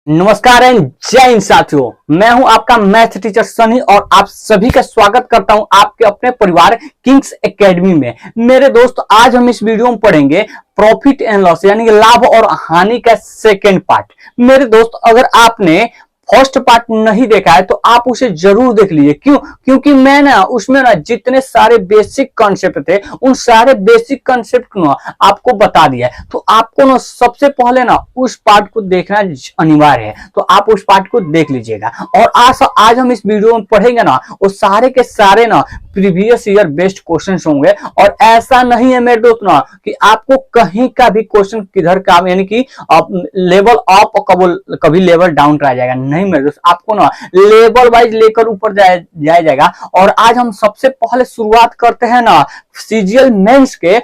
नमस्कार एंड जय हिंद साथियों, मैं हूं आपका मैथ टीचर सनी और आप सभी का स्वागत करता हूं आपके अपने परिवार किंग्स एकेडमी में। मेरे दोस्त, आज हम इस वीडियो में पढ़ेंगे प्रॉफिट एंड लॉस यानी कि लाभ और हानि का सेकेंड पार्ट। मेरे दोस्त, अगर आपने फर्स्ट पार्ट नहीं देखा है तो आप उसे जरूर देख लीजिए। क्योंकि मैं उसमें जितने सारे बेसिक कॉन्सेप्ट थे उन सारे बेसिक कॉन्सेप्ट को आपको बता दिया है। तो आपको सबसे पहले उस पार्ट को देखना अनिवार्य है, तो आप उस पार्ट को देख लीजिएगा। और आज हम इस वीडियो में पढ़ेंगे वो सारे के सारे प्रीवियस ईयर बेस्ड क्वेश्चन होंगे। और ऐसा नहीं है मेरे दोस्त कि आपको कहीं का भी क्वेश्चन किधर का यानी कि लेवल अप कभी लेवल डाउन कराया जाएगा, नहीं मेरे दोस्त। आपको लेवल वाइज लेकर ऊपर जाया जाएगा। और आज हम सबसे पहले शुरुआत करते हैं सीजीएल मेंस के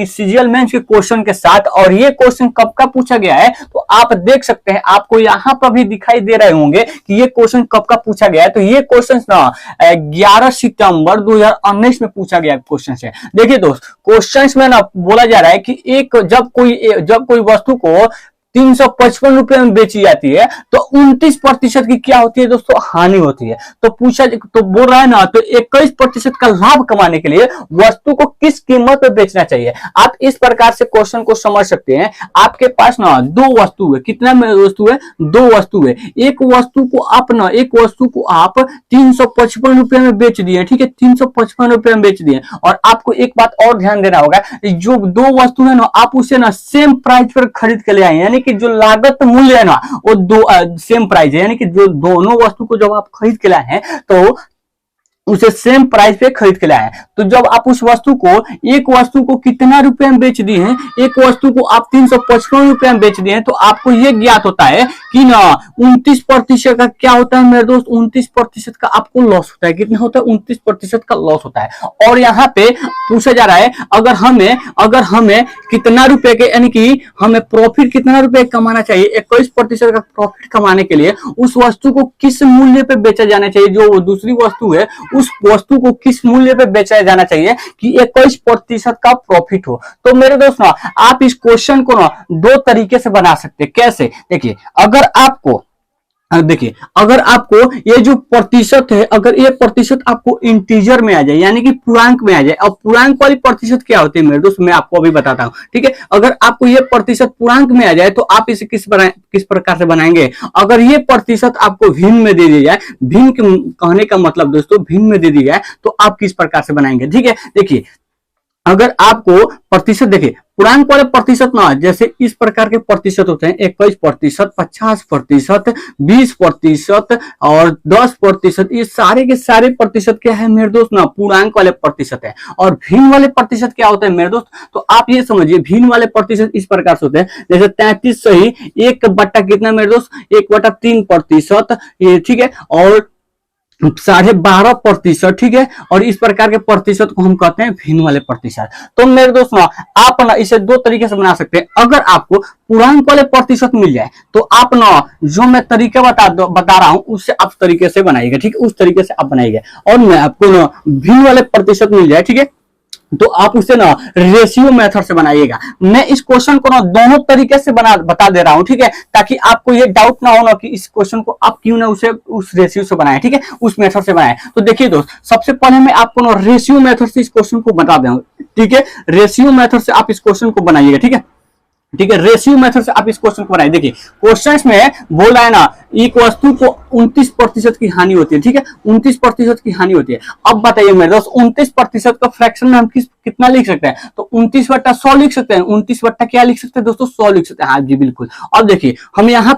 सीजीएल मेंस के क्वेश्चन के साथ। और ये क्वेश्चन कब का पूछा गया है तो आप देख सकते हैं, आपको यहाँ पर भी दिखाई दे रहे होंगे कि ये क्वेश्चन कब का पूछा गया है। तो ये क्वेश्चन 11 सितंबर 2019 में पूछा गया क्वेश्चन है। देखिए दोस्त, क्वेश्चन में बोला जा रहा है कि जब कोई वस्तु को 355 रुपए में बेची जाती है तो 29% की क्या होती है दोस्तों, हानि होती है। तो बोल रहा है तो 21% का लाभ कमाने के लिए वस्तु को किस कीमत पे बेचना चाहिए। आप इस प्रकार से क्वेश्चन को समझ सकते हैं। आपके पास दो वस्तु है, कितना वस्तु है, दो वस्तु है। एक वस्तु को आप 355 रुपए में बेच दिए, ठीक है, 355 रुपए में बेच दिए। और आपको एक बात और ध्यान देना होगा, जो दो वस्तु है आप उसे सेम प्राइस पर खरीद के ले आए, यानी कि जो लागत मूल्य है वो दो सेम प्राइस है। यानी कि जो दोनों वस्तु को जब आप खरीद के लाए हैं तो उसे सेम प्राइस पे खरीद के लाए हैं। तो जब आप उस वस्तु को एक वस्तु को कितना रुपए में बेच दिए हैं, एक वस्तु को आप 355 रुपए में बेच दिए हैं, तो आपको यह ज्ञात होता है कि 29% का क्या होता है मेरे दोस्त, 29% का आपको लॉस होता है। कितना होता है, 29% का लॉस होता है। और यहाँ पे पूछा जा रहा है अगर हमें कितना रुपए के यानी कि हमें प्रॉफिट कितना रुपए कमाना चाहिए, 21% का प्रॉफिट कमाने के लिए उस वस्तु को किस मूल्य पे बेचा जाना चाहिए, जो दूसरी वस्तु है उस वस्तु को किस मूल्य पे बेचा जाना चाहिए कि 21% का प्रॉफिट हो। तो मेरे दोस्त आप इस क्वेश्चन को दो तरीके से बना सकते हैं। कैसे, देखिए, अगर आपको ये जो प्रतिशत है, अगर ये प्रतिशत आपको इंटीजर में आ जाए यानी कि पूर्णांक में आ जाए। और पूर्णांक वाली प्रतिशत क्या होती है मेरे दोस्त, मैं आपको अभी बताता हूं, ठीक है। अगर आपको ये प्रतिशत पूर्णांक में आ जाए तो आप इसे किस प्रकार से बनाएंगे। अगर ये प्रतिशत आपको भिन्न में दे दी जाए, भिन्न कहने का मतलब दोस्तों भिन्न में दे दी जाए, तो आप किस प्रकार से बनाएंगे, ठीक है। देखिए, अगर आपको प्रतिशत, देखिए पूर्णांक वाले प्रतिशत जैसे इस प्रकार के प्रतिशत होते हैं, 21%, 50%, 20% और 10%। ये सारे के सारे प्रतिशत क्या है मेरे दोस्त, पूर्णांक वाले प्रतिशत है। और भिन्न वाले प्रतिशत क्या होते हैं मेरे दोस्त, तो आप ये समझिए, भिन्न वाले प्रतिशत इस प्रकार से होते हैं, जैसे 33 सही 1 कितना मेरे दोस्त, 1/3%, ये ठीक है। और 12.5%, ठीक है। और इस प्रकार के प्रतिशत को हम कहते हैं भिन्न वाले प्रतिशत। तो मेरे दोस्त आप इसे दो तरीके से बना सकते हैं। अगर आपको पूर्णांक वाले प्रतिशत मिल जाए तो आप जो मैं तरीका बता रहा हूं उससे आप तरीके से बनाइएगा, ठीक है, उस तरीके से आप बनाइएगा। और मैं आपको भिन्न वाले प्रतिशत मिल जाए, ठीक है, तो आप उसे रेशियो मेथड से बनाइएगा। मैं इस क्वेश्चन को दोनों तरीके से बता दे रहा हूं, ठीक है, ताकि आपको ये डाउट ना हो कि इस क्वेश्चन को आप क्यों ना उसे उस रेशियो से बनाए, ठीक है, उस मेथड से बनाए। तो देखिए दोस्त, सबसे पहले मैं आपको रेशियो मेथड से इस क्वेश्चन को बता दूंगा, ठीक है। रेशियो मेथड से आप इस क्वेश्चन को बनाइएगा, ठीक है, ठीक है। रेशियो मेथड से आप इस क्वेश्चन को बनाइए। देखिए, क्वेश्चन में बोल रहा है एक वस्तु को 29% की हानि होती है, ठीक है, 29% की हानि होती है। अब बताइए मेरे दोस्त, 29% का फ्रैक्शन में हम कितना लिख सकते हैं, तो 29/100 लिख सकते हैं। 29 क्या लिख सकते हैं दोस्तों, 100 लिख सकते हैं। हाँ जी बिल्कुल। अब देखिए, हम यहाँ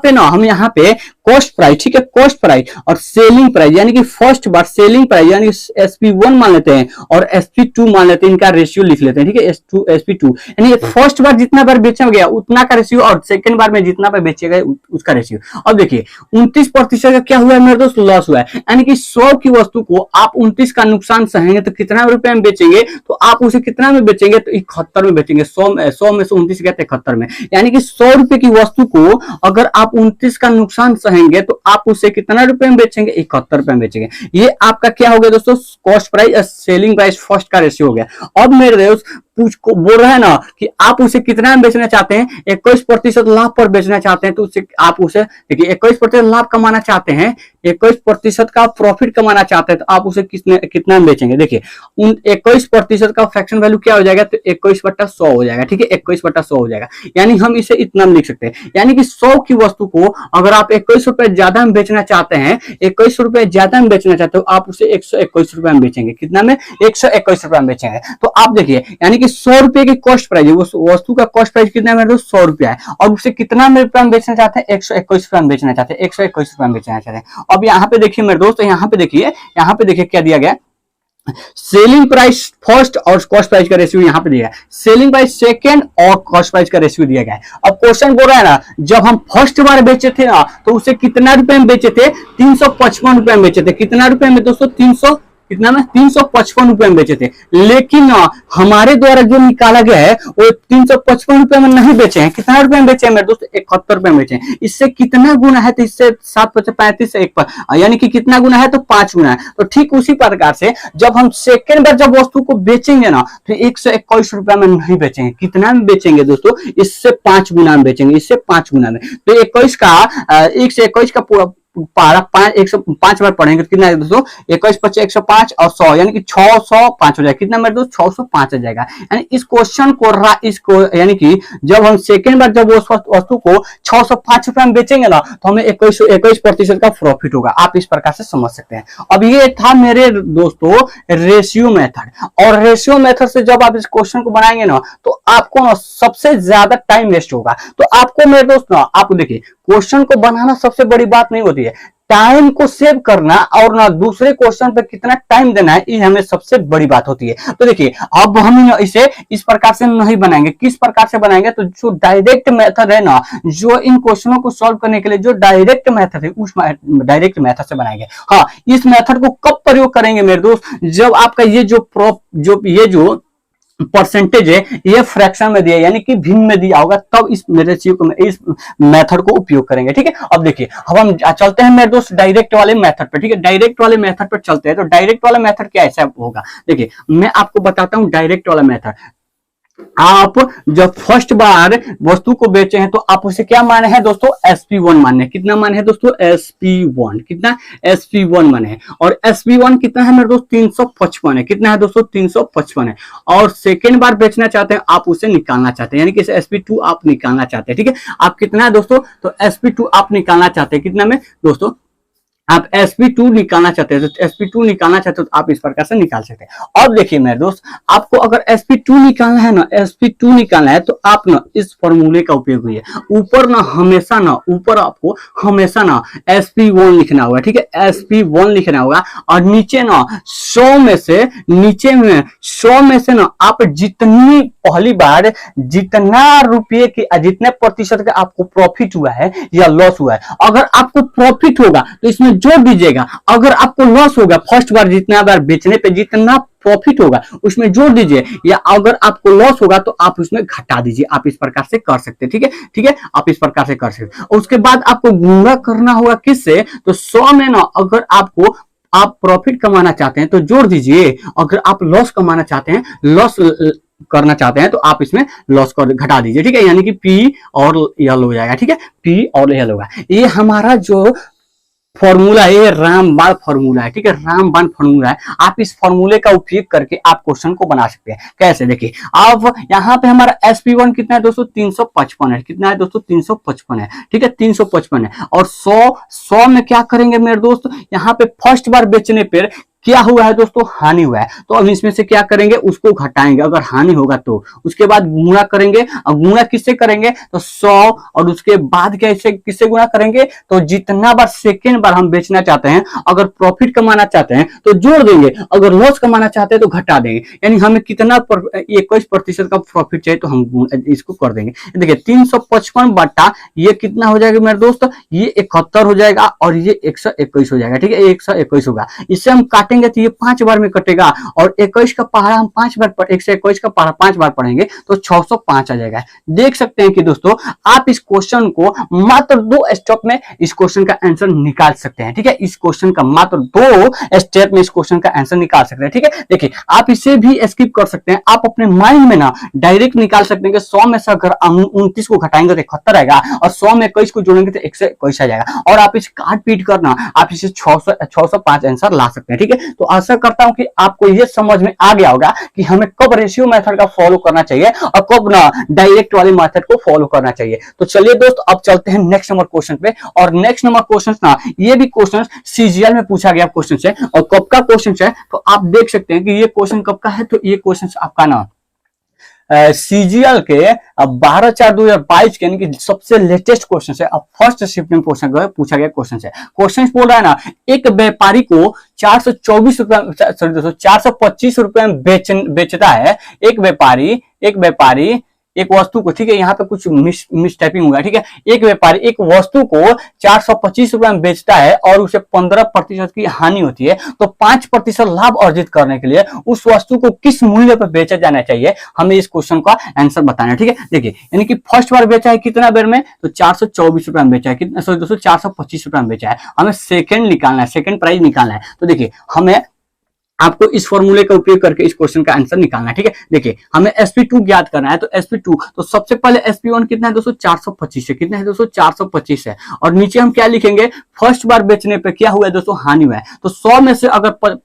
पे कॉस्ट प्राइस, ठीक है, कॉस्ट प्राइस और सेलिंग प्राइस यानी कि फर्स्ट बार सेलिंग प्राइस यानी SP1 मान लेते हैं और SP2 मान लेते हैं, इनका रेशियो लिख लेते हैं, ठीक है, SP2 यानी फर्स्ट बार जितना बार बेचा गया उतना का रेशियो और सेकंड बार में जितना बार बेचे गए उसका रेशियो। अब देखिए, 29% का क्या हुआ है मेरे दोस्त, लॉस हुआ है। यानी कि 100 की वस्तु को आप 29 का नुकसान सहेंगे तो कितना रुपए में बेचेंगे, तो आप उसे कितना में बेचेंगे, तो 71 में बेचेंगे। 100 में से 29 गया 71 में, यानी कि 100 रुपए की वस्तु को अगर आप 29 का नुकसान सहेंगे तो आप उसे कितना रुपए में बेचेंगे, 71 रुपए में बेचेंगे। ये आपका क्या हो गया दोस्तों, cost price selling price first का रेशियो हो गया। अब मेरे दोस्त पूछ को बोल रहे हैं ना कि आप उसे कितना में बेचना चाहते हैं, 21% लाभ पर बेचना चाहते हैं, तो उससे आप उसे देखिए 21% लाभ कमाना चाहते हैं, 21% का प्रॉफिट कमाना चाहते हैं, तो आप उसे कितना में बेचेंगे। देखिए उन 21% का फ्रैक्शन वैल्यू क्या हो जाएगा, तो 21/100 हो जाएगा। ठीक है, 21/100 हो जाएगा, यानी हम इसे इतना में लिख सकते हैं, यानी कि 100 की वस्तु को अगर आप 21 रुपए ज्यादा में बेचना चाहते हैं, 21 रुपए ज्यादा में बेचना चाहते हो, आप उसे 121 रुपए में बेचेंगे। कितना में, 121 रुपए में बेचेंगे। तो आप देखिए यानी कि 100 रुपए की कॉस्ट प्राइस है, उस वस्तु का कॉस्ट प्राइस कितना है, 100 रुपया है, और उसे कितना रुपए में बेचना चाहते हैं, 121 रुपए में बेचना चाहते हैं, 121 रुपए में बेचना चाहते हैं। अब यहाँ पे देखिए मेरे दोस्त, यहाँ पे देखिए क्या दिया गया, सेलिंग प्राइस फर्स्ट और कॉस्ट प्राइस का रेशियो यहाँ पे दिया है, सेलिंग प्राइस सेकंड और कॉस्ट प्राइस का रेशियो दिया गया है। अब क्वेश्चन बोल रहा है ना, जब हम फर्स्ट बार बेचे थे ना, तो उसे कितना रुपए में बेचे थे, 355 रुपए में बेचे थे। कितना रुपए में दोस्तों, 355 रुपए में बेचे थे। लेकिन हमारे द्वारा जो निकाला गया है वो 355 रुपए में नहीं बेचे हैं, कितना रुपए में बेचे हैं मेरे दोस्त, 71 रुपए में बेचे हैं। इससे कितना गुना है, तो इससे 7/35 से 1 पर, यानी कि कितना गुना है, तो 5 गुना है। तो ठीक उसी प्रकार से जब हम सेकेंड बार जब वस्तु को बेचेंगे ना, तो 121 रुपए में नहीं बेचेंगे, कितना में बेचेंगे दोस्तों, इससे 5 गुना में बेचेंगे, इससे 5 गुना में। तो 121 का पूरा पारा 105 बार पढ़ेंगे, कितना है दोस्तों, 21 × 5 = 105 और 100 यानी कि 605 हो जाएगा। कितना मेरे दोस्त, 605 हो जाएगा। यानी इस क्वेश्चन को यानी कि जब हम सेकेंड बार जब उस वस्तु को 605 रुपए में बेचेंगे ना, तो हमें 21% का प्रॉफिट होगा। आप इस प्रकार से समझ सकते हैं। अब ये था मेरे दोस्तों रेशियो मेथड, और रेशियो मेथड से जब आप इस क्वेश्चन को बनाएंगे ना, तो आपको ना सबसे ज्यादा टाइम वेस्ट होगा। तो आपको मेरे दोस्त ना, आपको देखिए क्वेश्चन को बनाना सबसे बड़ी बात नहीं होती है, टाइम को सेव करना और ना दूसरे क्वेश्चन पे कितना टाइम देना है, ये हमें सबसे बड़ी बात होती है। तो देखिए अब हम इसे इस प्रकार से नहीं बनाएंगे, किस प्रकार से बनाएंगे, तो जो डायरेक्ट मेथड है ना, जो इन क्वेश्चनों को सॉल्व करने के लिए जो डायरेक्ट मेथड है, उस डायरेक्ट मेथड से बनाएंगे। हाँ, इस मेथड को कब प्रयोग करेंगे मेरे दोस्त, जब आपका ये जो परसेंटेज है ये फ्रैक्शन में दिया, यानी कि भिन्न में दिया होगा, तब इस मेथड को उपयोग करेंगे। ठीक है, अब देखिए अब हम चलते हैं मेरे दोस्त डायरेक्ट वाले मेथड पर। ठीक है, डायरेक्ट वाले मेथड पर चलते हैं। तो डायरेक्ट वाला मेथड क्या ऐसा होगा, देखिए मैं आपको बताता हूं डायरेक्ट वाला मेथड। आप जब फर्स्ट बार वस्तु को बेचे हैं, तो आप उसे क्या माने हैं दोस्तों, SP1 माने। कितना माने हैं दोस्तों, SP1, कितना, SP1 माने हैं। और SP1 कितना है मेरे दोस्त, 355 है। कितना है दोस्तों, 355 है। और सेकेंड बार बेचना चाहते हैं, आप उसे निकालना चाहते हैं, यानी कि SP2 आप निकालना चाहते हैं। ठीक है, आप कितना है दोस्तों, तो SP2 आप निकालना चाहते हैं। कितना में दोस्तों, आप SP2 निकालना चाहते हैं, तो SP2 निकालना चाहते हो तो आप इस प्रकार से निकाल सकते हैं। अब देखिए मेरे दोस्त, आपको अगर SP2 निकालना है ना, SP2 निकालना है, तो आप ना इस फॉर्मूले का उपयोग करिए। ऊपर आपको हमेशा ना SP1 लिखना होगा। ठीक है, SP1 लिखना होगा, और नीचे ना 100 में से ना आप जितनी पहली बार जितना रुपये के जितने प्रतिशत का आपको प्रॉफिट हुआ है या लॉस हुआ है, अगर आपको प्रॉफिट होगा तो इसमें जोड़ दीजिएगा, अगर आपको लॉस होगा फर्स्ट बार जितना बार बेचने पे जितना प्रॉफिट होगा उसमें जोड़ दीजिए, या अगर आपको लॉस होगा तो आप उसमें घटा दीजिए। आप इस प्रकार से कर सकते हैं। ठीक है, आप इस प्रकार से कर सकते हैं। और उसके बाद आपको गुणा करना होगा किससे, तो 100 में ना अगर आप प्रॉफिट कमाना चाहते हैं तो जोड़ दीजिए, अगर आप लॉस कमाना चाहते हैं, लॉस करना चाहते हैं, तो आप इसमें लॉस कर घटा दीजिए। ठीक है, यानी कि P और L हो जाएगा। ठीक है, P और L होगा। ये हमारा जो फॉर्मूला है, ये रामबाण फॉर्मूला है। ठीक है, रामबाण फॉर्मूला है। आप इस फॉर्मूले का उपयोग करके आप क्वेश्चन को बना सकते हैं। कैसे, देखिए अब यहाँ पे हमारा SP1 कितना है दोस्तों, 355 है। कितना है दोस्तों, 355 है। ठीक है, 355 है। और 100 में क्या करेंगे मेरे दोस्त, यहाँ पे फर्स्ट बार बेचने पर क्या हुआ है दोस्तों, हानि हुआ है, तो अब इसमें से क्या करेंगे, उसको घटाएंगे अगर हानि होगा तो। उसके बाद गुणा करेंगे, अब गुणा किससे करेंगे, तो 100, और उसके बाद किससे गुणा करेंगे, तो जितना बार सेकेंड बार हम बेचना चाहते हैं, अगर प्रॉफिट कमाना चाहते हैं तो जोड़ देंगे, अगर लॉस कमाना चाहते हैं तो घटा देंगे। यानी हमें कितना 21% का प्रॉफिट चाहिए तो हम इसको कर देंगे। देखिए 355 बटा ये कितना हो जाएगा मेरे दोस्त, ये 71 हो जाएगा, और ये 121 हो जाएगा। ठीक है, 121 होगा। इससे हम काटेंगे काटेंगे तो ये 5 बार में कटेगा, और 21 का पहाड़ा हम 5 बार 121 का पहाड़ा 5 बार पढ़ेंगे तो 605 आ जाएगा। देख सकते हैं कि दोस्तों आप इस क्वेश्चन को मात्र 2 स्टेप में इस क्वेश्चन का आंसर निकाल सकते हैं। ठीक है, इस क्वेश्चन का मात्र 2 स्टेप में इस क्वेश्चन का आंसर निकाल सकते हैं। ठीक है, देखिए आप इसे भी स्किप कर सकते हैं, आप अपने माइंड में ना डायरेक्ट निकाल सकते हैं कि 100 में से अगर 29 को घटाएंगे तो 71 आएगा, और 100 में 21 को जोड़ेंगे तो 121 आ जाएगा, और आप इसे काट पीट करना आप इसे 605 आंसर ला सकते हैं। ठीक है, तो आशा करता हूं कि आपको ये समझ में आ गया होगा कि हमें कब रेशियो मेथड का फॉलो करना चाहिए और कब ना डायरेक्ट वाले मेथड को फॉलो करना चाहिए। तो चलिए दोस्त अब चलते हैं नेक्स्ट नंबर क्वेश्चन पे, और नेक्स्ट नंबर क्वेश्चन ना ये भी क्वेश्चन सीजीएल में पूछा गया क्वेश्चन है, और कब का क्वेश्चन है तो आप देख सकते हैं कि ये क्वेश्चन कब का है। तो ये क्वेश्चन आपका ना सीजीएल के 12/4/2022 के यानी कि सबसे लेटेस्ट क्वेश्चन है। अब फर्स्ट शिफ्ट में पूछा गया क्वेश्चन है। क्वेश्चन बोल रहा है ना, एक व्यापारी को 424 रुपए सॉरी दोस्तों 425 रुपए में बेचता है। एक व्यापारी एक वस्तु को, ठीक है, यहाँ पे कुछ मिस टाइपिंग हुआ है। ठीक है, एक व्यापारी एक वस्तु को 425 रुपए में बेचता है और उसे 15% की हानि होती है, तो 5% लाभ अर्जित करने के लिए उस वस्तु को किस मूल्य पर बेचा जाना चाहिए, हमें इस क्वेश्चन का आंसर बताना है। ठीक है, देखिए यानी कि फर्स्ट बार बेचा है कितना बेर में, तो 424 रुपए में बेचा है, कितना सॉरी दोस्तों 425 रुपए में बेचा है। हमें सेकंड निकालना है, सेकंड प्राइस निकालना है। तो देखिए हमें आपको इस फॉर्मूले का उपयोग करके इस क्वेश्चन का आंसर निकालना है। ठीक है, देखिए हमें sp2 ज्ञात करना है। तो sp2 तो सबसे पहले sp1 कितना है दोस्तों 425 है, कितना है दोस्तों 425 है, और नीचे हम क्या लिखेंगे, फर्स्ट बार बेचने पे क्या हुआ है दोस्तों हानि हुआ है। तो 100 में से अगर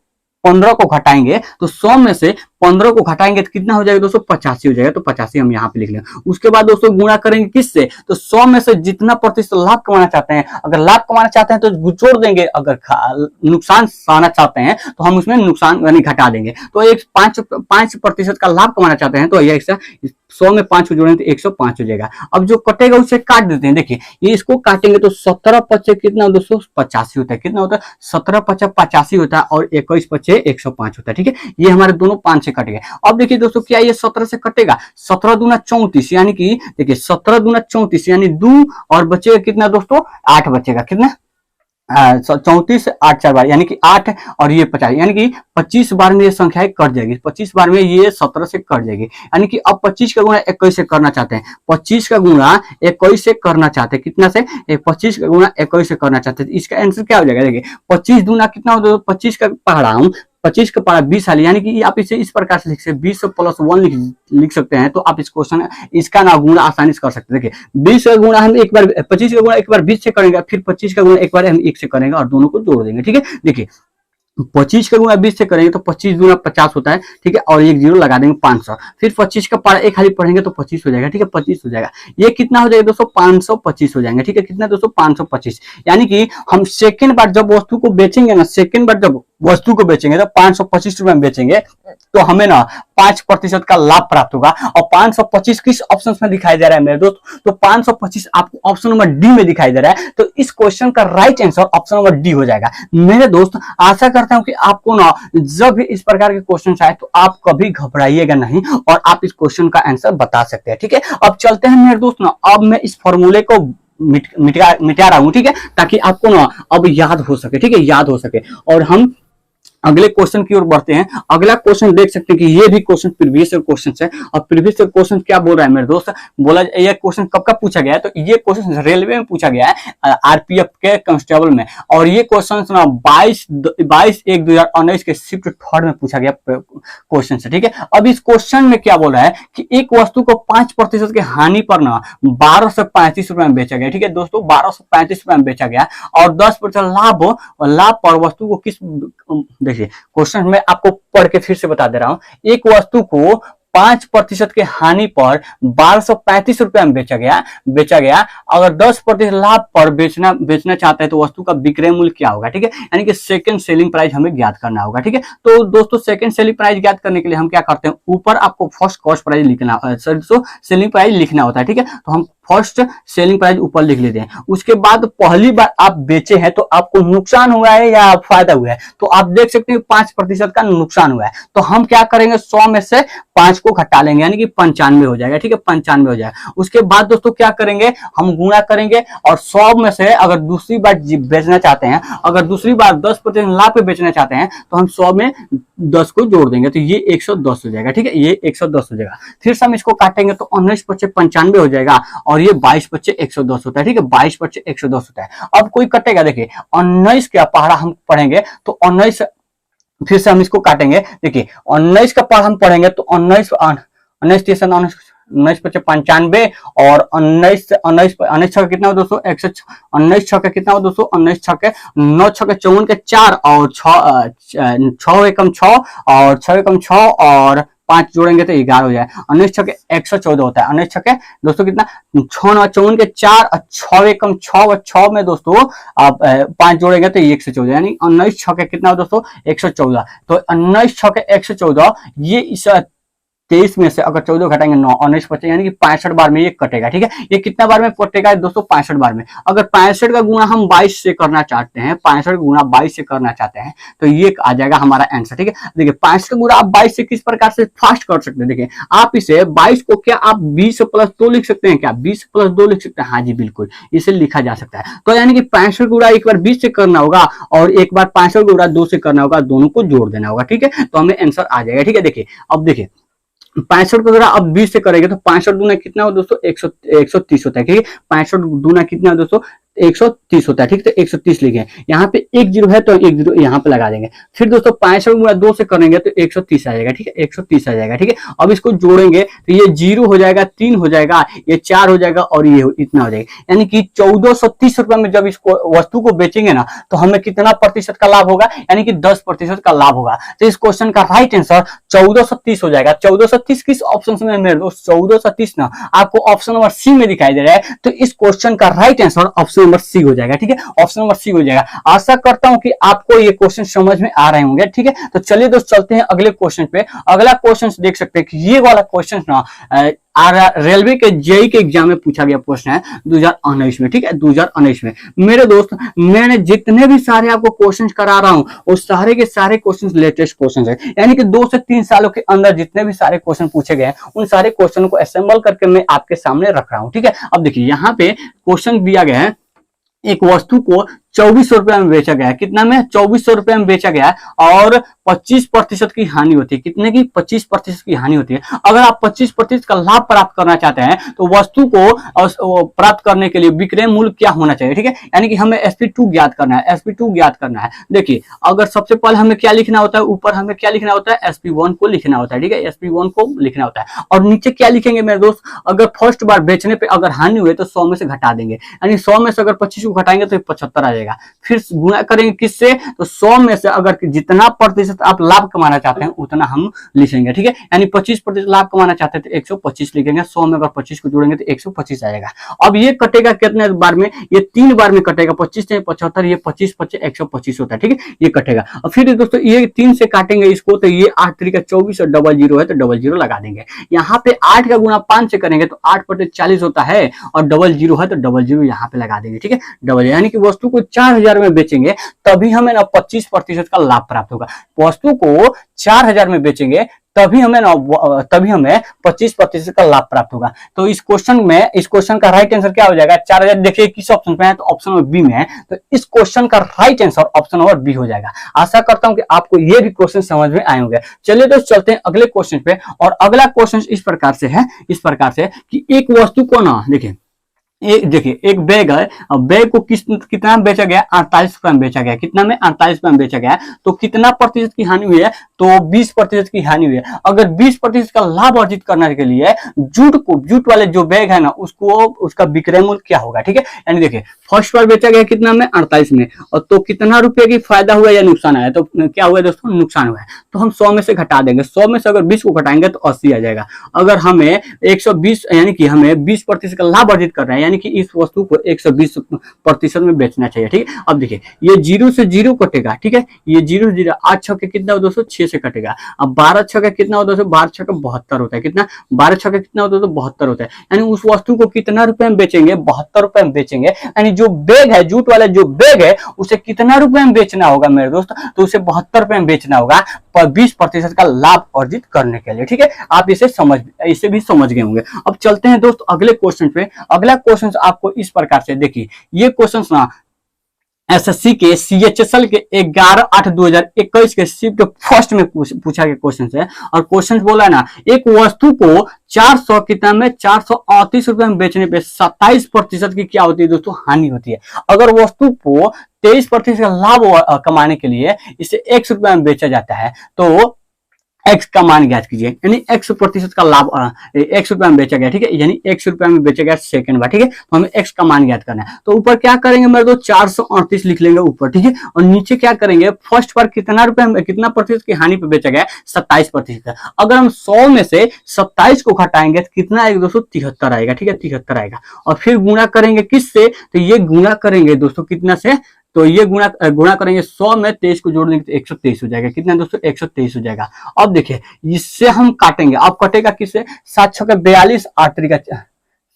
15 को घटाएंगे तो 100 में से 15 को घटाएंगे तो कितना हो जाएगा दोस्तों 85 हो जाएगा। तो 85 हम यहाँ पे लिख लेंगे। उसके बाद दोस्तों गुणा करेंगे किससे, तो 100 में से जितना प्रतिशत लाभ कमाना चाहते हैं, अगर लाभ कमाना चाहते हैं तो जोड़ देंगे, अगर नुकसान पाना चाहते हैं तो हम उसमें नुकसान यानी घटा देंगे। तो एक 5% का लाभ कमाना चाहते हैं तो ये 100 में 5 को जोड़ेंगे तो 105 हो जाएगा। अब जो कटेगा उसे काट देते हैं। देखिए ये इसको काटेंगे तो 17/5 कितना दोस्तों 85 होता है, कितना होता है 17/5 85 होता है, और 21/5 105 होता है। ठीक है, ये हमारे दोनों 5 से कट गए। अब देखिए दोस्तों क्या ये 17 से कटेगा, 17 दूना 34 यानी कि देखिए 17 दूना 34 यानी 2 और बचेगा कितना दोस्तों 8 बचेगा, कितना 34 8 4 बार यानी कि 8 और ये 50 यानी कि 25 बार में ये संख्याएं कट जाएगी। 25 बार में ये 17 से कट जाएगी, यानी कि अब 25 का गुणा 21 से करना चाहते हैं, 25 का गुणा 21 से करना चाहते हैं, कितना से 25 का गुणा 21 से करना चाहते हैं। इसका आंसर क्या हो जाएगा, देखिए 25 दूना कितना हो, 25 का पहाड़ा हूं 25 का पहाड़ा 20 साल, यानी कि आप इसे इस प्रकार से लिख सकते हैं 20 प्लस 1 लिख सकते हैं। तो आप इस क्वेश्चन इसका ना गुणा आसानी से कर सकते हैं। देखिए 20 का गुणा हम एक बार 25 का गुणा एक बार 20 से करेंगे, फिर 25 का गुणा एक बार हम 1 से करेंगे और दोनों को जोड़ देंगे। ठीक है, देखिए 25 का गुणा 20 से करेंगे तो 25 दूना 50 होता है। ठीक है, और एक जीरो लगा देंगे 500, फिर 25 का पारा एक खाली पढ़ेंगे तो 25 हो जाएगा। ठीक है, 25 हो जाएगा। ये कितना हो जाएगा दोस्तों 525 हो जाएंगे। ठीक है, कितना दोस्तों 525, यानी कि हम सेकंड बार जब वस्तु को बेचेंगे ना, सेकंड बार जब वस्तु को बेचेंगे तो 525 रुपए में बेचेंगे तो हमें ना 5% का लाभ प्राप्त होगा। और 525 किस ऑप्शन में दिखाई दे रहा है मेरे दोस्त, तो 525 आपको ऑप्शन नंबर डी में दिखाई दे रहा है। तो इस क्वेश्चन का right answer option number D हो जाएगा। मेरे दोस्त आशा करता हूं कि आपको ना जब भी इस प्रकार के क्वेश्चन आए तो आप कभी घबराइएगा नहीं और आप इस क्वेश्चन का आंसर बता सकते हैं। ठीक है, अब चलते हैं मेरे दोस्त ना, अब मैं इस फॉर्मूले को मिटा रहा हूं। ठीक है, ताकि आपको ना अब याद हो सके। ठीक है, याद हो सके, और हम अगले क्वेश्चन की ओर बढ़ते हैं। अगला क्वेश्चन देख सकते हैं कि ये भी क्वेश्चन प्रीवियस क्वेश्चन है, और प्रीवियस क्वेश्चन क्या बोल रहा है मेरे दोस्त, बोला ये क्वेश्चन कब का पूछा गया है, तो ये क्वेश्चन रेलवे में पूछा गया है आरपीएफ के कांस्टेबल में, और ये क्वेश्चन ना 22/1/2019 के शिफ्ट थर्ड में पूछा गया क्वेश्चन है। ठीक है, अब इस क्वेश्चन में क्या बोल रहा है कि एक वस्तु को 5% की हानि पर ना 1235 रुपए में बेचा गया। ठीक है दोस्तों, 1235 रुपए में बेचा गया, और 10% लाभ पर वस्तु को किस, देखिए क्वेश्चन में आपको पढ़ के फिर से बता दे रहा हूं। एक वस्तु को 5% के हानि पर 1235 रुपए में बेचा गया। अगर 10% लाभ पर बेचना चाहते हैं तो वस्तु का विक्रय मूल्य क्या होगा। ठीक है, यानी कि सेकंड सेलिंग प्राइस हमें ज्ञात करना होगा। ठीक है, तो दोस्तों सेकंड सेलिंग प्राइस ज्ञात करने के लिए हम क्या करते हैं, ऊपर आपको फर्स्ट कॉस्ट प्राइस लिखना, सेलिंग प्राइस लिखना होता है। ठीक है, तो हम फर्स्ट सेलिंग प्राइस ऊपर लिख लेते हैं। उसके बाद पहली बार आप बेचे हैं तो आपको नुकसान हुआ है या फायदा हुआ है, तो आप देख सकते हैं 5% का नुकसान हुआ है। तो हम क्या करेंगे, 100 में से 5 को घटा लेंगे, यानी कि 95 हो जाएगा। ठीक है, 95 हो जाएगा। उसके बाद दोस्तों क्या करेंगे, हम गुणा करेंगे और 100 में से अगर दूसरी बार बेचना चाहते हैं, अगर दूसरी बार 10% लाभ पे बेचना चाहते हैं तो हम 100 में 10 को जोड़ देंगे, तो ये 110 हो जाएगा। ठीक है, ये 110 हो जाएगा। फिर से हम इसको काटेंगे तो 19×5 = 95 हो जाएगा और ये 22×110 होता है। ठीक है, 22×110 होता है। अब कोई कटेगा, देखिए 19 का पहाड़ा हम पढ़ेंगे तो 19, फिर से हम इसको काटेंगे। देखिए 19 का पहाड़ा हम पढ़ेंगे तो 19 19×95 और 19 छक्के कितना हो दोस्तों, 19 छक्के कितना हो दोस्तों, 19 छक्के 9 छक्के 54 के 4 और 6 एकम 6 और 6 एकम 6 और 5 जोड़ेंगे तो 11 हो जाए। 19 छक्के 114 होता है। 19 छक्के दोस्तों कितना, 6 9 54 के 4 और 6 एकम 6 और 6 में दोस्तों आप 5 जोड़ेंगे तो 114, यानी 19 छक्के कितना हो दोस्तों, 114। तो 19 छक्के 114 ये इस 23 में से अगर 14 घटाएंगे 9, 19 बचेगा, यानी कि 65 बार में ये कटेगा। ठीक है, ये कितना बार में कटेगा दोस्तों, 65 बार में। अगर 65 का गुणा हम 22 से करना चाहते हैं, 65 गुणा 22 से करना चाहते हैं तो ये आ जाएगा हमारा आंसर। ठीक है, देखिए 65 का गुणा आप 22 से किस प्रकार से फास्ट कर सकते हैं। देखिए आप इसे 22 को क्या आप 20+2 लिख सकते हैं क्या, 20+2 लिख सकते हैं। हाँ जी बिल्कुल, इसे लिखा जा सकता है। तो यानी कि 65 गुणा एक बार 20 से करना होगा और एक बार 65 गुणा 2 से करना होगा, दोनों को जोड़ देना होगा। ठीक है, तो हमें आंसर आ जाएगा। ठीक है, देखिए अब देखिए 65 को अगर आप 20 से करेंगे तो 65 दूना कितना हो दोस्तों, 130 होता है। ठीक है, 65 दूना कितना हो दोस्तों, 130 होता है। ठीक है, तो 130 लिखे। यहाँ पे 1 0 है तो 1 0 यहाँ पे लगा देंगे। फिर दोस्तों 65 गुणा 2 से करेंगे तो 130 आ जाएगा। ठीक है, 130 आ जाएगा। ठीक है, अब इसको जोड़ेंगे तो ये 0 हो जाएगा, 3 हो जाएगा, ये 4 हो जाएगा और ये इतना हो जाएगा। यानी कि 1430 रुपए में जब इसको वस्तु को बेचेंगे ना तो हमें कितना प्रतिशत का लाभ होगा, यानी कि 10% का लाभ होगा। तो इस क्वेश्चन का राइट आंसर 1430 हो जाएगा। 1430 किस ऑप्शन में मेरे दोस्त, 1430 ना आपको ऑप्शन नंबर सी में दिखाई दे रहा है। तो इस क्वेश्चन का right answer option number C हो जाएगा। ठीक है, ऑप्शन नंबर सी हो जाएगा। आशा करता हूं कि आपको ये क्वेश्चन समझ में आ रहे होंगे। ठीक है, तो चलिए दोस्त चलते हैं अगले क्वेश्चन पे। अगला क्वेश्चन देख सकते हैं कि ये वाला क्वेश्चन ना रेलवे के जेई के एग्जाम में पूछा गया प्रश्न है 2019 में। ठीक है, 2019 में मेरे दोस्त मैंने जितने भी सारे आपको क्वेश्चन करा रहा हूं वो सारे के सारे क्वेश्चन लेटेस्ट क्वेश्चन है, यानी कि 2 से 3 सालों के अंदर जितने भी सारे क्वेश्चन पूछे गए उन सारे क्वेश्चन को असेंबल करके मैं आपके सामने रख रहा हूं। ठीक है, अब देखिए यहाँ पे क्वेश्चन दिया गया है, एक वस्तु को 2400 रुपए में बेचा गया। कितना में, 2400 रुपए में बेचा गया और 25% की हानि होती है। कितने की, 25% की हानि होती है। अगर आप 25% का लाभ प्राप्त करना चाहते हैं तो वस्तु को प्राप्त करने के लिए विक्रय मूल्य क्या होना चाहिए। ठीक है, यानी कि हमें SP2 ज्ञात करना है, SP2 ज्ञात करना है। देखिए अगर सबसे पहले हमें क्या लिखना होता है, ऊपर हमें क्या लिखना होता है, SP1 को लिखना होता है। ठीक है, SP1 को लिखना होता है और नीचे क्या लिखेंगे मेरे दोस्त, अगर फर्स्ट बार बेचने पे अगर हानि हुई तो 100 में से घटा देंगे, यानी 100 में से अगर 25 को घटाएंगे तो 75 आ जाएगा। फिर गुणा करेंगे किससे, तो 100 में से अगर जितना प्रतिशत आप लाभ कमाना चाहते हैं उतना हम लिखेंगे। ठीक है, यानी 25% लाभ कमाना चाहते हैं तो 125 लिखेंगे। 100 में अगर 25 को जोड़ेंगे तो 125 आ जाएगा। अब ये कटेगा कितने बार में, ये 3 बार में कटेगा। 25 से 75, ये 25 25 125 होता है। ठीक है, ये कटेगा। और फिर दोस्तों ये 3 से काटेंगे इसको तो ये 8 3 का 24 और 00 है तो 00 लगा देंगे। यहाँ पे 8 का गुणा 5 से करेंगे तो 8/40 होता है और 00 है तो 00 यहाँ पे लगा देंगे। ठीक है, डबल, यानी कि वस्तु को 4000 में बेचेंगे तभी हमें ना 25% का लाभ प्राप्त होगा। वस्तु को 4000 में बेचेंगे तभी हमें 25% का लाभ प्राप्त होगा। तो इस क्वेश्चन का राइट आंसर क्या हो जाएगा, 4000 देखिए किस ऑप्शन पे है, तो ऑप्शन नंबर बी में है। तो इस क्वेश्चन का right answer option number B हो जाएगा। आशा करता हूं कि आपको ये भी क्वेश्चन समझ में आए होंगे। चलिए तो चलते हैं अगले क्वेश्चन पे। और अगला क्वेश्चन इस प्रकार से है, इस प्रकार से कि एक वस्तु को ना देखिए एक बैग है, बैग को कितना बेचा गया, 48 रुपए में बेचा गया। कितना में, 48 रुपए में बेचा गया। तो कितना प्रतिशत की हानि हुई है, तो 20% की हानि हुई है। अगर 20% का लाभ अर्जित करने के लिए जूट वाले जो बैग है ना उसका विक्रय मूल्य क्या होगा। ठीक है, यानी देखिए फर्स्ट बार बेचा गया कितना में, 48 में, और तो कितना रुपए की फायदा हुआ या नुकसान आया, तो क्या हुआ दोस्तों, नुकसान हुआ है। तो हम 100 में से घटा देंगे। 100 में से अगर 20 को घटाएंगे तो 80 आ जाएगा। अगर हमें 120 यानी कि हमें 20% का लाभ अर्जित कर रहे हैं, यानी कि इस वस्तु को 120% में बेचना चाहिए। ठीक है, अब देखिए ये 0 से 0 कटेगा। ठीक है, ये 0 0 8 छक्के कितना हो दोस्तों 6 से कटेगा। अब 12 छक्के कितना हो दोस्तों 12 छक्के 72 होता है। कितना 12 छक्के कितना होता है तो 72 होता है। यानी उस वस्तु को कितना रुपए में बेचेंगे 72 रुपए में बेचेंगे। यानी जो बैग है जूट वाला जो बैग है उसे कितना रुपए में बेचना होगा मेरे दोस्त, तो उसे 72 रुपए में बेचना होगा 20% का लाभ अर्जित करने के लिए। ठीक है, आप इसे भी समझ गए होंगे। अब चलते हैं दोस्त अगले क्वेश्चन पे। अगला क्वेश्चन आपको इस प्रकार से देखिए, ये क्वेश्चन ना एसएससी के सीएचएसएल के 11/8/2021 के शिफ्ट फर्स्ट में पूछा गया क्वेश्चन है। और क्वेश्चन बोला ना एक वस्तु को 400 कितना में 438 रुपए में बेचने पे 27% की क्या होती है दोस्तों हानि होती है। अगर वस्तु को 23% का लाभ कमाने के लिए इसे X रुपए में बेचा जाता है तो एक्स का मान ज्ञात कीजिए। यानी 100% का लाभ X रुपए में बेचा गया। ठीक है, यानी X रुपए में बेचा गया सेकंड बार। ठीक है, तो हमें X का मान ज्ञात करना है। तो ऊपर क्या करेंगे मेरे दोस्त 438 लिख लेंगे ऊपर। ठीक है, और नीचे क्या करेंगे फर्स्ट बार कितना रुपए में कितना प्रतिशत की हानि पे बेचा गया 27%। अगर हम 100 में से 27 को घटाएंगे तो कितना आएगा दोस्तों 73 आएगा। ठीक है, 73 आएगा। और फिर गुणा करेंगे किससे, तो ये गुणा करेंगे दोस्तों कितना से, तो ये गुणा करेंगे 100 में 23 को जोड़ देंगे तो 123 हो जाएगा। कितना दोस्तों 123 हो जाएगा। अब देखिए इससे हम काटेंगे। अब कटेगा किससे 7 छक्के 42 8 तरीका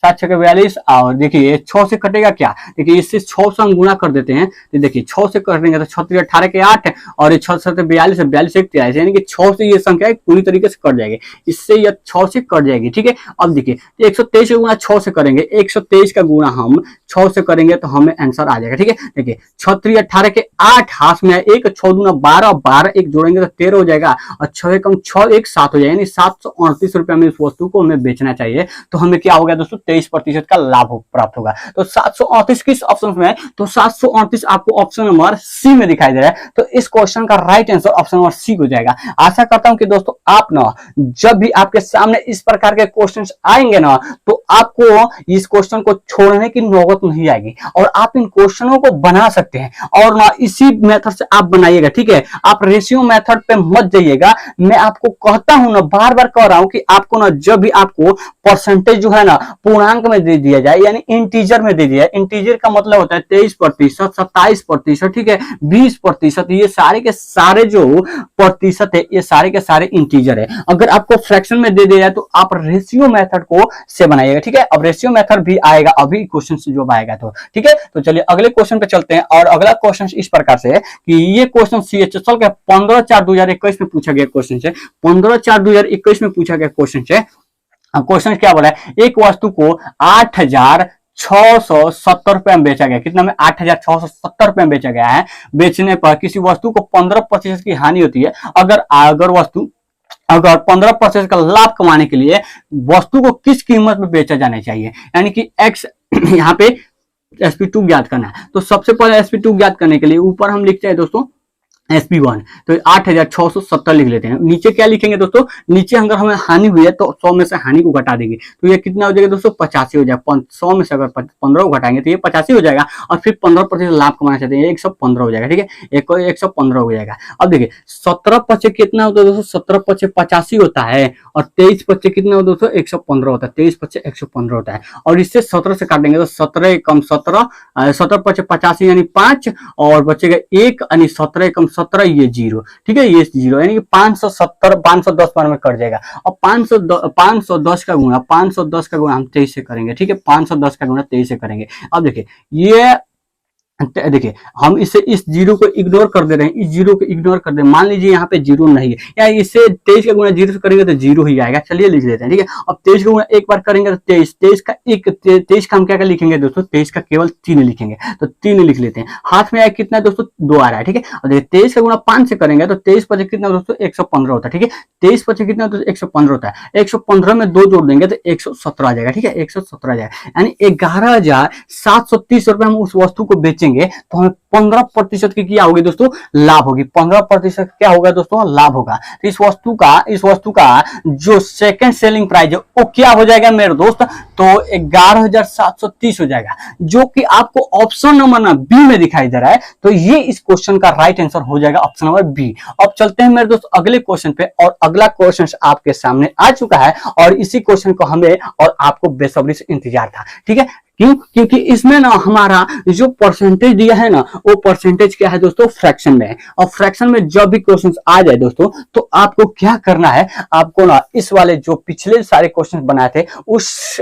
7 छक्के 42 और देखिए 6 से कटेगा क्या, देखिए इससे 6 से हम गुणा कर देते हैं। तो देखिए 6 से कर देंगे तो 6 18 के 8 और 6 7 42 है 42 1 43, यानी कि 6 से ये संख्या पूरी तरीके से कट जाएगी। इससे यह 6 से कट जाएगी। ठीक है, अब देखिए 123 का गुणा 6 से करेंगे, 123 का गुणा हम 6 से करेंगे तो हमें आंसर आ जाएगा। ठीक है, देखिए 6 18 के 8 हाथ में 1 6 दूना 12 12 1 जोड़ेंगे तो 13 हो जाएगा और 6 कम 6 1 7 हो जाएगा। यानी 738 रुपए में इस वस्तु को हमें बेचना चाहिए। तो हमें क्या हो गया दोस्तों 23% का लाभ प्राप्त होगा। तो 738 किस ऑप्शन में है, तो 738 आपको ऑप्शन नंबर सी में दिखाई दे रहा है। तो इस क्वेश्चन का right answer option number C हो जाएगा। आशा करता हूं कि दोस्तों आप ना जब भी आपके सामने इस प्रकार के क्वेश्चंस आएंगे ना तो आपको इस क्वेश्चन को छोड़ने की नौबत नहीं आएगी और आप इन क्वेश्चनों को बना सकते हैं। और ना इसी मेथड से आप बनाइएगा। ठीक है, आप रेशियो मेथड पे मत जाइएगा। मैं आपको कहता हूं ना, बार बार कह रहा हूं कि आपको ना जब भी आपको परसेंटेज जो है ना पूर्णांक में दे दिया जाए यानी इंटीजर में दे दिया। इंटीजर का मतलब होता है 23%, 27%, ठीक है 20%, ये सारे के सारे जो प्रतिशत है ये सारे के सारे इंटीजर है। अगर आपको फ्रैक्शन में दे दिया जाए तो आप रेशियो मेथड को से बनाइएगा। ठीक है, अब रेशियो मेथड भी आएगा अभी क्वेश्चन से जो आएगा तो। ठीक है, तो चलिए अगले क्वेश्चन पे चलते हैं। और अगला क्वेश्चन इस प्रकार से है कि ये क्वेश्चन सीएचएसएल के 15/4/2021 में पूछा गया क्वेश्चन है। 15/4/2021 में पूछा गया क्वेश्चन है। क्वेश्चन क्या बोला है, एक वस्तु को 8,670 रुपए में बेचा गया। कितना में 8,670 रुपए में बेचा गया है। बेचने पर किसी वस्तु को 15% की हानि होती है। अगर 15% का लाभ कमाने के लिए वस्तु को किस कीमत में बेचा जाना चाहिए, यानी कि एक्स यहाँ पे SP2 ज्ञात करना है। तो सबसे पहले SP2 ज्ञात करने के लिए ऊपर हम लिखते हैं दोस्तों SP1, तो 8,670 लिख लेते हैं। नीचे क्या लिखेंगे दोस्तों, नीचे अगर हमें हानि हुई है तो 100 में से हानि को घटा देंगे तो ये कितना हो जाएगा दोस्तों 85 हो जाएगा। 100 में से अगर 15 को घटाएंगे तो ये 85 हो जाएगा। और फिर 15% लाभ कमाना चाहते हैं 115 हो जाएगा। ठीक है, 115 हो जाएगा। अब देखिए 17 कितना होता है दोस्तों, 17 85 होता है और 23 कितना होता है दोस्तों 115 होता है। 23 115 होता है और इससे 17 से काटेंगे तो 17 कम 17 17 85 यानी 5 और बचेगा 1 यानी 17 कम 17 ये 0। ठीक है, ये 0 यानी कि 570 510 बार में कट जाएगा। और 510 का गुणा 510 का गुणा हम 23 से करेंगे। ठीक है, 510 का गुणा 23 से करेंगे। अब देखिए ये देखिए हम इसे इस 0 को इग्नोर कर दे रहे हैं, इस 0 को इग्नोर कर दे। मान लीजिए यहाँ पे 0 नहीं है या इसे 23 का गुणा 0 से करेंगे तो 0 ही आएगा। चलिए लिख लेते हैं। ठीक है, अब 23 का गुणा एक बार करेंगे तो 23 का हम क्या लिखेंगे दोस्तों 23 का केवल 3 लिखेंगे तो 3 लिख लेते हैं। हाथ में आया कितना है दोस्तों 2 आ रहा है। ठीक है, और देखिए 23 का गुणा 5 से करेंगे तो 23 5 कितना दोस्तों 115 होता है। ठीक है, 23 5 कितना दोस्तों 115 होता है। 115 में 2 जोड़ देंगे तो 117 आ जाएगा। ठीक है, 117 आ जाएगा यानी 11,730 रुपए हम उस वस्तु को बेचेंगे तो हमें 15% की क्या होगी दोस्तों लाभ होगी। 15% क्या होगा दोस्तों लाभ होगा। तो इस वस्तु का जो सेकंड सेलिंग प्राइस है वो क्या हो जाएगा मेरे दोस्त, तो 11,730 हो जाएगा, जो कि आपको ऑप्शन नंबर ना बी में दिखाई दे रहा है। तो ये इस क्वेश्चन का राइट आंसर हो जाएगा ऑप्शन नंबर बी। अब चलते हैं मेरे दोस्त अगले क्वेश्चन पे। और अगला क्वेश्चन आपके सामने आ चुका है और इसी क्वेश्चन को हमें और आपको बेसब्री से इंतजार था। ठीक है, क्यों? क्योंकि इसमें ना हमारा जो परसेंटेज दिया है ना, वो परसेंटेज क्या है दोस्तों, फ्रैक्शन में है। और फ्रैक्शन में जब भी क्वेश्चन आ जाए दोस्तों, तो आपको क्या करना है, आपको ना इस वाले जो पिछले सारे क्वेश्चन बनाए थे उस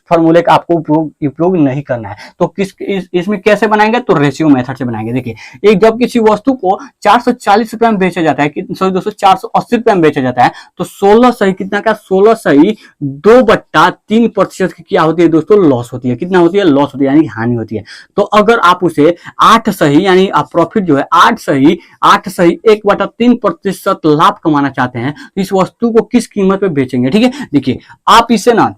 फॉर्मूले का आपको उपयोग नहीं करना है। तो इसमें कैसे बनाएंगे, तो रेशियो मेथड से बनाएंगे। देखिए, एक जब किसी वस्तु को 440 रुपए में बेचा जाता है, सॉरी दोस्तों 480 रुपए में बेचा जाता है, तो 16 सही कितना का, 16 सही 2/3% की क्या होती है दोस्तों, लॉस होती है। कितना होती है, लॉस होती है, यानी कि हानि होती है। तो अगर आप उसे 8 सही यानी आप प्रॉफिट जो है 8 सही 1/3% लाभ कमाना चाहते हैं, तो इस वस्तु को किस कीमत पे बेचेंगे। ठीक है, देखिए आप इसे ना,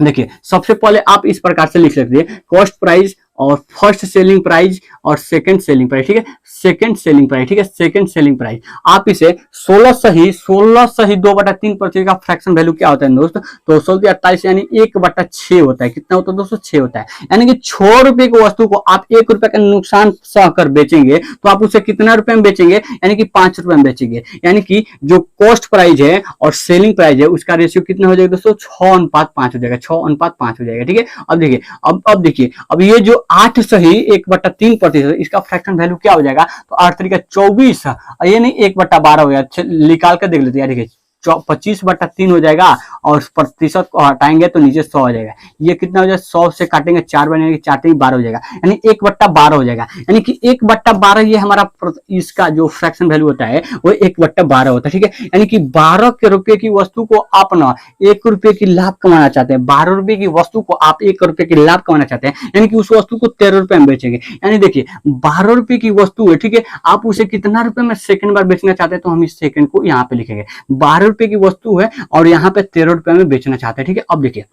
देखिए सबसे पहले आप इस प्रकार से लिख सकते हैं, कॉस्ट प्राइस और फर्स्ट सेलिंग प्राइस और सेकंड सेलिंग प्राइस। ठीक है, सेकंड सेलिंग प्राइस, ठीक है, सेकंड सेलिंग प्राइस। आप इसे 16 सही 2/3% का फ्रैक्शन वैल्यू क्या होता है दोस्तों, तो 16×48 यानी 1/6 होता है। कितना होता है दोस्तों, 6 होता है। यानी कि 6 रुपए की वस्तु को आप 1 रुपए का नुकसान सहकर बेचेंगे, तो आप उसे कितना रुपए में बेचेंगे, यानी कि 5 रुपए में बेचेंगे। यानी कि जो कॉस्ट प्राइस है और सेलिंग प्राइस है, उसका रेशियो कितना हो जाएगा दोस्तों, 6:5 हो जाएगा, 6:5 हो जाएगा। ठीक है, अब देखिए, अब देखिए, अब ये जो 8 सही 1/3%, इसका फ्रैक्शन वैल्यू क्या हो जाएगा, तो 8 तरीका 24, ये नहीं 1/12 हो गया, निकाल कर देख लेते हैं। देखिए 25/3 हो जाएगा, और प्रतिशत को हटाएंगे तो नीचे 100 हो जाएगा। ये कितना हो जाएगा, 100 से काटेंगे 4 बनेगा, 4 12 हो जाएगा, यानी 1/12 हो जाएगा। यानी कि 1/12 ये हमारा इसका जो फ्रैक्शन वैल्यू होता है वो 1/12 होता है। ठीक है, यानी कि 12 रुपए की वस्तु को आप ना 1 रुपए की लाभ कमाना चाहते हैं, 12 रुपए की वस्तु को आप 1 रुपए की लाभ कमाना चाहते हैं, यानी कि उस वस्तु को 13 रुपए में बेचेंगे। यानी देखिए 12 रुपए की वस्तु है, ठीक है, आप उसे कितना रुपए में सेकंड बार बेचना चाहते हैं, तो हम इस सेकंड को यहाँ पे लिखेंगे। 12 रुपए की वस्तु है और यहाँ पे 13 रुपए में बेचना चाहते हैं। ठीक है, अब देखिए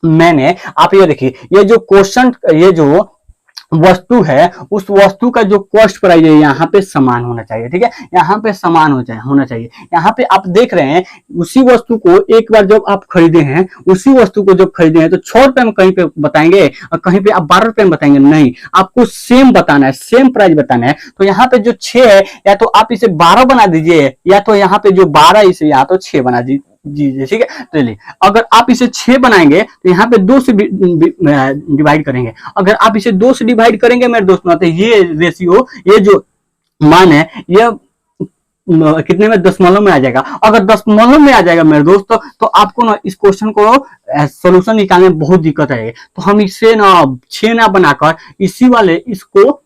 मैंने, आप ये देखिए, ये जो क्वेश्चन, ये जो वस्तु है, उस वस्तु का जो कॉस्ट प्राइस है यहाँ पे समान होना चाहिए। ठीक है, यहाँ पे समान होना चाहिए। यहाँ पे आप देख रहे हैं, उसी वस्तु को एक बार जब आप खरीदे हैं, उसी वस्तु को जब खरीदे हैं, तो 6 रुपए में कहीं पे बताएंगे और कहीं पे आप 12 रुपए में बताएंगे, नहीं, आपको सेम बताना है, सेम प्राइस बताना है। तो यहाँ पे जो 6 है, या तो आप इसे 12 बना दीजिए, या तो यहाँ पे जो 12 इसे या तो 6 बना दीजिए। जी ठीक है, तो चलिए, अगर आप इसे 6 बनाएंगे तो यहाँ पे 2 से डिवाइड करेंगे। अगर आप इसे 2 से डिवाइड करेंगे मेरे दोस्तों, तो ये रेशियो, ये जो मान है, ये कितने में, दशमलव में आ जाएगा। अगर दशमलव में आ जाएगा मेरे दोस्त, तो आपको ना इस क्वेश्चन को सोल्यूशन निकालने में बहुत दिक्कत आएगी। तो हम इसे ना 6 ना बनाकर इसी वाले इसको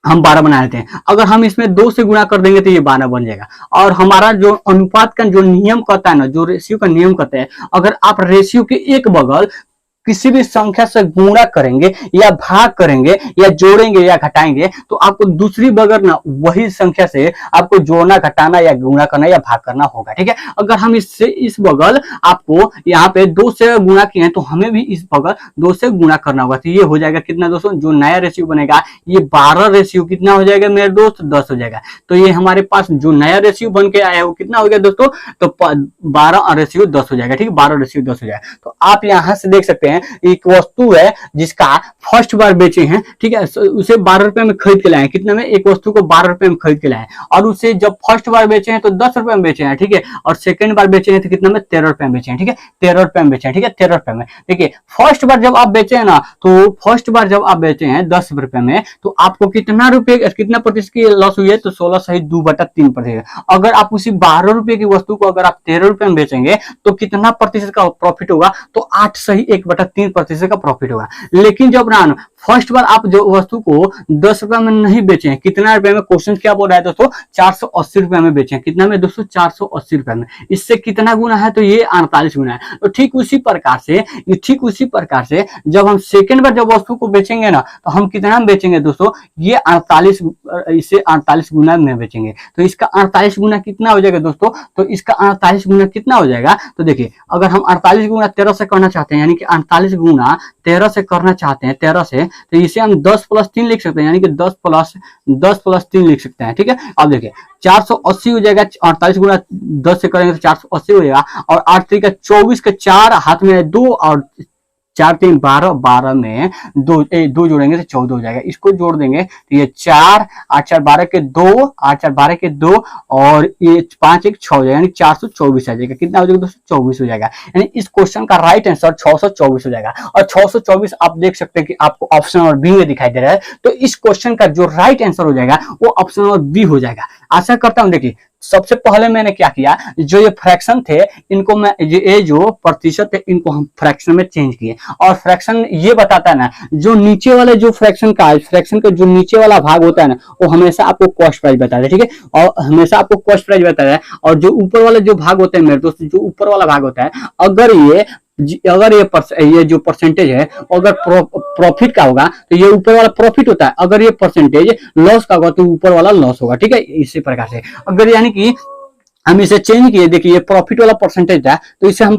हम 12 बना लेते हैं। अगर हम इसमें 2 से गुणा कर देंगे तो ये 12 बन जाएगा। और हमारा जो अनुपात का जो नियम कहता है ना, जो रेशियो का नियम कहता है, अगर आप रेशियो के एक बगल किसी भी संख्या से गुणा करेंगे या भाग करेंगे या जोड़ेंगे या घटाएंगे, तो आपको दूसरी बगल ना वही संख्या से आपको जोड़ना, घटाना या गुणा करना या भाग करना होगा। ठीक है, अगर हम इससे इस बगल आपको यहाँ पे 2 से गुणा किए हैं, तो हमें भी इस बगल 2 से गुणा करना होगा। तो ये हो जाएगा कितना दोस्तों, जो नया रेशियो बनेगा, ये 12 रेशियो कितना हो जाएगा मेरे दोस्त, 10 हो जाएगा। तो ये हमारे पास जो नया रेशियो बन के आया है वो कितना हो गया दोस्तों, तो 12 रेशियो 10 हो जाएगा। ठीक है, 12 रेशियो 10 हो जाएगा। तो आप यहाँ से देख सकते हैं, एक वस्तु है जिसका फर्स्ट बार बेचे हैं, ठीक है, उसे 12 रुपए में खरीद के लाए, कितने में, एक वस्तु को 12 रुपए में खरीद के लाए, और उसे जब फर्स्ट बार बेचे हैं तो 10 रुपए में बेचे हैं। ठीक है, और सेकंड बार बेचे हैं तो कितना में, 13 रुपए में बेचे हैं। ठीक है, 13 रुपए में बेचे हैं। ठीक है, 13 रुपए में। देखिए फर्स्ट बार जब आप बेचे हैं ना, तो फर्स्ट बार जब आप बेचे हैं 10 रुपए में, तो आपको कितना रुपए, कितना प्रतिशत की लॉस हुई है, तो 16 सही 2/3%। अगर आप उसी 12 रुपए की वस्तु को अगर आप 13 रुपए में बेचेंगे, तो कितना प्रतिशत का प्रॉफिट होगा, तो 8 सही 1/3% का प्रॉफिट होगा। लेकिन जब ना फर्स्ट बार आप जो वस्तु को 10 रुपए में नहीं बेचे हैं, कितना रुपए में, क्वेश्चन क्या बोल रहा है दोस्तों, 480 रुपए में बेचे हैं। कितना में दोस्तों, 480 रुपए में। इससे कितना गुना है, तो ये 48 गुना है। तो ठीक उसी प्रकार से जब हम सेकंड बार जब वस्तु को बेचेंगे ना, तो हम कितना में बेचेंगे दोस्तों, ये 48, इसे 48 गुना में बेचेंगे। तो इसका 48 गुना कितना हो जाएगा दोस्तों, तो इसका 48 गुना कितना हो जाएगा, तो देखिए अगर हम 48 गुना 13 से करना चाहते हैं, यानी कि 48 गुना 13 से करना चाहते हैं, 13 से, तो इसे हम 10 + 3 लिख सकते हैं, यानी कि 10 + 3 लिख सकते हैं। ठीक है, अब देखिए 480 हो जाएगा, 48 गुना 10 से करेंगे तो 480 हो जाएगा, और 8 × 24 के 4 हाथ में 2 और 4 3 12, 12 में दो जोड़ेंगे तो 14 हो जाएगा। इसको जोड़ देंगे तो ये 4 8 4 12 के 2, 8 4 12 के 2 और ये 5 1 6 हो जाएगा, यानी 424 आ जाएगा। कितना हो जाएगा दोस्तों? 24 हो जाएगा। यानी इस क्वेश्चन का राइट आंसर 624 हो जाएगा। और 624 आप देख सकते हैं कि आपको ऑप्शन नंबर बी में दिखाई दे रहा है। तो इस क्वेश्चन का जो राइट आंसर हो जाएगा वो ऑप्शन नंबर बी हो जाएगा। आशा करता हूं। देखिए सबसे पहले मैंने क्या किया, जो ये फ्रैक्शन थे इनको मैं ये जो प्रतिशत है इनको हम फ्रैक्शन में चेंज किए। और फ्रैक्शन ये बताता है ना, जो नीचे वाले जो फ्रैक्शन का जो नीचे वाला भाग होता है ना, वो हमेशा आपको कॉस्ट प्राइस बताता है, ठीक है, और हमेशा आपको कॉस्ट प्राइस बताता है। और जो ऊपर वाले जो भाग होते हैं मेरे दोस्त, जो ऊपर वाला भाग होता है, अगर ये जो परसेंटेज है अगर प्रॉफिट का होगा तो ये ऊपर वाला प्रॉफिट होता है, अगर ये परसेंटेज लॉस का होगा तो ऊपर वाला लॉस होगा, ठीक है। इसी प्रकार से अगर यानी कि हम इसे चेंज किए, देखिए ये प्रॉफिट वाला परसेंटेज था तो इसे हम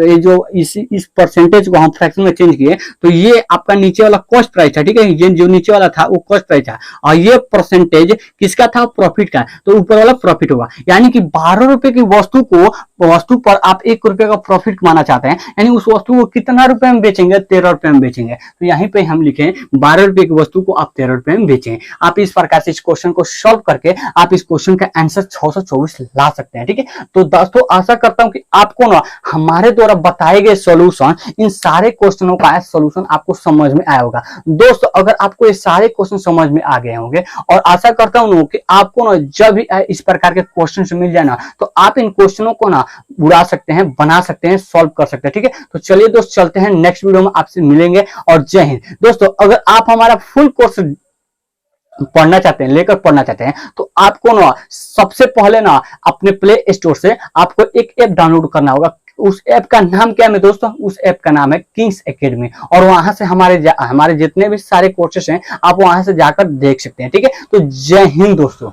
ये जो इस परसेंटेज को हम फ्रैक्शन में चेंज किए तो ये आपका नीचे वाला कॉस्ट प्राइस था, ठीक है। ये जो नीचे वाला था वो कॉस्ट प्राइस था और ये परसेंटेज किसका था? प्रॉफिट का, तो ऊपर वाला प्रॉफिट होगा। यानी कि 12 रुपए की वस्तु पर आप 1 रुपए का प्रॉफिट कमाना चाहते हैं, यानी उस वस्तु को कितना रुपए में बेचेंगे? 13 रुपए में बेचेंगे। तो यहीं पे हम लिखें 12 रुपए की वस्तु को आप 13 रुपए में बेचें। आप इस प्रकार से इस क्वेश्चन को सॉल्व करके आप इस क्वेश्चन का आंसर 624 ला सकते हैं, ठीक है। तो दोस्तों आशा करता हूं कि आपको ना हमारे द्वारा बताए गए सॉल्यूशन, इन सारे क्वेश्चनों का सॉल्यूशन आपको समझ में आया होगा। दोस्तों अगर आपको ये सारे क्वेश्चन समझ में आ गए होंगे और आशा करता हूं कि आपको ना जब भी इस प्रकार के क्वेश्चन मिल जाए ना तो आप इन क्वेश्चनों को ना उड़ा सकते हैं, बना सकते हैं, सॉल्व कर सकते हैं, ठीक है। तो चलिए दोस्त चलते हैं, नेक्स्ट वीडियो में आपसे मिलेंगे और जय हिंद। दोस्तों अगर आप हमारा फुल कोर्स पढ़ना चाहते हैं, लेकर पढ़ना चाहते हैं तो आपको ना सबसे पहले ना अपने प्ले स्टोर से आपको एक ऐप डाउनलोड करना होगा। उस ऐप का नाम क्या है दोस्तों? उस ऐप का नाम है किंग्स एकेडमी। और वहां से हमारे जितने भी सारे कोर्सेस हैं आप वहां से जाकर देख सकते हैं, ठीक है। तो जय हिंद दोस्तों।